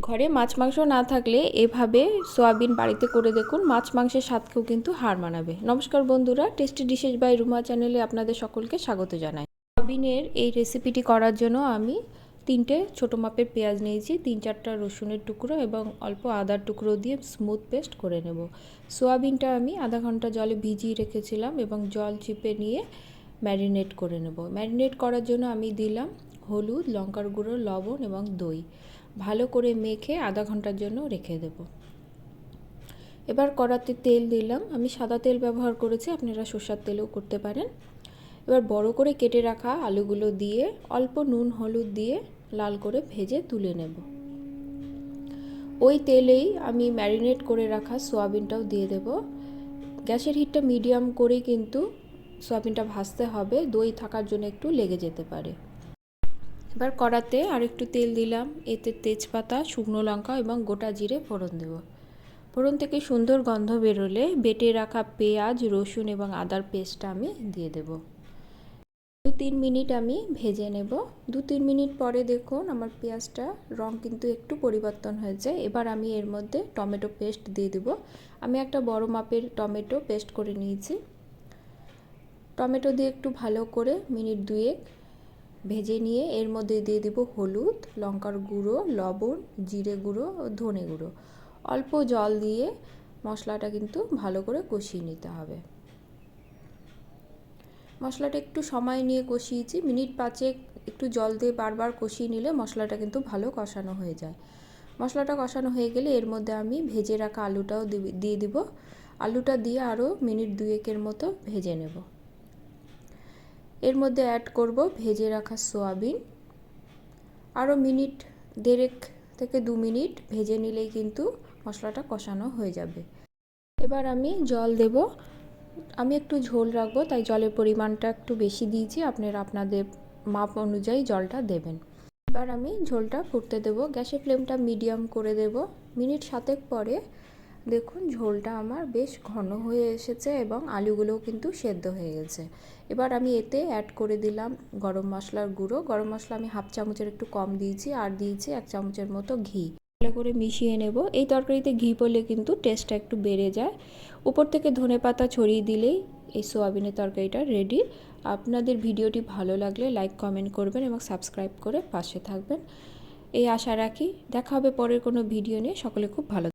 ঘরে মাছ মাংস না থাকলে এভাবে সয়াবিন বাড়িতে করে দেখুন, মাছ মাংসের স্বাদকেও কিন্তু হার মানাবে। নমস্কার বন্ধুরা, টেস্টি ডিশেস বাই রুমা চ্যানেলে আপনাদের সকলকে স্বাগত জানাই। সয়াবিনের এই রেসিপিটি করার জন্য আমি 3টে ছোটো মাপের পেঁয়াজ নিয়েছি, 3-4টা রসুনের টুকরো এবং অল্প আদার টুকরো দিয়ে স্মুথ পেস্ট করে নেব। সয়াবিনটা আমি আধা ঘন্টা জলে ভিজিয়ে রেখেছিলাম এবং জল চিপে নিয়ে ম্যারিনেট করে নেব। ম্যারিনেট করার জন্য আমি দিলাম হলুদ, লঙ্কার গুঁড়ো, লবণ এবং দই। ভালো করে মেখে আধা ঘন্টার জন্য রেখে দেব। এবার কড়াতে তেল দিলাম, আমি সাদা তেল ব্যবহার করেছি, আপনারা সরষের তেলেও করতে পারেন। এবার বড় করে কেটে রাখা আলুগুলো দিয়ে অল্প নুন হলুদ দিয়ে লাল করে ভেজে তুলে নেব। ওই তেলেই আমি ম্যারিনেট করে রাখা সয়াবিনটাও দিয়ে দেব। গ্যাসের হিটটা মিডিয়াম করেই কিন্তু সয়াবিনটা ভাজতে হবে, দই থাকার জন্য একটু লেগে যেতে পারে। এবার কড়াতে আর একটু তেল দিলাম, এতে তেজপাতা, শুকনো লঙ্কা এবং গোটা জিরে ফোড়ন দেব। ফোড়ন থেকে সুন্দর গন্ধ বেরোলে বেটে রাখা পেঁয়াজ, রসুন এবং আদার পেস্টটা আমি দিয়ে দেব। 2-3 মিনিট আমি ভেজে নেব। 2-3 মিনিট পরে দেখুন আমার পেঁয়াজটা রং কিন্তু একটু পরিবর্তন হয়েছে। এবার আমি এর মধ্যে টমেটো পেস্ট দিয়ে দেব। আমি একটা বড় মাপের টমেটো পেস্ট করে নিয়েছি। টমেটো দিয়ে একটু ভালো করে মিনিট 2 ভেজে নিয়ে এর মধ্যে দিয়ে দেব হলুদ, লঙ্কার গুঁড়ো, লবণ, জিরে গুঁড়ো ও ধনে গুঁড়ো। অল্প জল দিয়ে মশলাটা কিন্তু ভালো করে কষিয়ে নিতে হবে। মশলাটা একটু সময় নিয়ে কষিয়েছি, মিনিট 5 একটু জল দিয়ে বারবার কষিয়ে নিলে মশলাটা কিন্তু ভালো কষানো হয়ে যায়। মশলাটা কষানো হয়ে গেলে এর মধ্যে আমি ভেজে রাখা আলুটাও দিয়ে দিব। আলুটা দিয়ে আরও মিনিট 2 মতো ভেজে নেব। এর মধ্যে অ্যাড করব ভেজে রাখা সয়াবিন। আরও মিনিট 1.5 থেকে 2 মিনিট ভেজে নিলেই কিন্তু মশলাটা কষানো হয়ে যাবে। এবার আমি জল দেব। আমি একটু ঝোল রাখবো, তাই জলের পরিমাণটা একটু বেশি দিয়েছি, আপনারা আপনাদের মাপ অনুযায়ী জলটা দেবেন। এবার আমি ঝোলটা ফুটতে দেব, গ্যাসের ফ্লেমটা মিডিয়াম করে দেব। মিনিট 7 পরে দেখুন ঝোলটা আমার বেশ ঘন হয়ে এসেছে এবং আলুগুলোও কিন্তু সেদ্ধ হয়ে গেছে। এবার আমি এতে অ্যাড করে দিলাম গরম মশলার গুঁড়ো। গরম মশলা আমি হাফ চামচের একটু কম দিয়েছি, আর দিয়েছি 1 চামচের মতো ঘি। ভালো করে মিশিয়ে নেব। এই তরকারিতে ঘি পড়লে কিন্তু টেস্টটা একটু বেড়ে যায়। উপর থেকে ধনেপাতা ছড়িয়ে দিলেই এই সোয়াবিনের তরকারিটা রেডি। আপনাদের ভিডিওটি ভালো লাগলে লাইক কমেন্ট করবেন এবং সাবস্ক্রাইব করে পাশে থাকবেন, এই আশা রাখি। দেখা হবে পরের কোনো ভিডিও নিয়ে। সকলে খুব ভালো